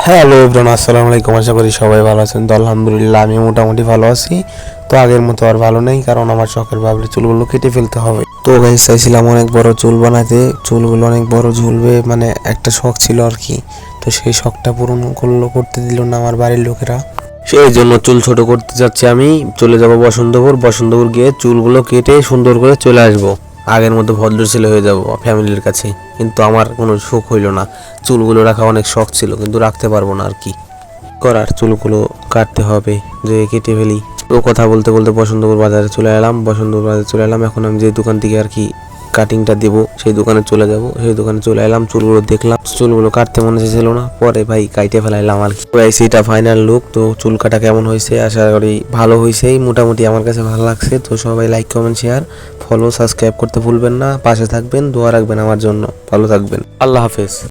Hello everyone, আসসালামু আলাইকুম। আশা করি সবাই ভালো আছেন। তো আলহামদুলিল্লাহ আমি মোটামুটি ভালো আছি। তো আগের মতো আর ভালো নেই, কারণ আমার শখের ভাবলে চুলগুলো কেটে ফেলতে হবে। তো গাইস, চাইছিলাম অনেক বড় চুল বানাতে, চুলগুলো অনেক বড় ঝুলবে, মানে একটা শখ ছিল আর কি। তো সেই শখটা পূরণ করতে দিল না আমার বাড়ির লোকেরা। সেই জন্য চুল ছোট করতে যাচ্ছি। আমি চলে যাব বসন্তপুর গিয়ে চুলগুলো কেটে সুন্দর করে চলে আসবো। আগের মতো ভদ্র ছেলে হয়ে যাব ফ্যামিলির কাছে। কিন্তু আমার কোনো শখ হইল না। চুলগুলো রাখা অনেক শখ ছিল, কিন্তু রাখতে পারবো না আর কি করার। চুলগুলো কাটতে হবে, যে কেটে ফেলি। তো কথা বলতে বলতে বসন্তপুর বাজারে চলে এলাম। এখন আমি যে দোকান থেকে আর কি কাটিংটা দেবো, সেই দোকানে চলে যাব। সেই দোকানে চলে এলাম, চুলগুলো দেখলাম। চুলগুলো কাটতে মনে ছিল না, পরে ভাই কাইটে ফেলাইলাম আর কি। এটা ফাইনাল লুক। তো চুল কাটা কেমন হয়েছে? আশা করি ভালো হয়েছেই, মোটামুটি আমার কাছে ভালো লাগছে। তো সবাই like, comment, share, follow, subscribe করতে ভুলবেন না। পাশে থাকবেন, দোয়া রাখবেন আমার জন্য। ভালো থাকবেন, আল্লাহ হাফেজ।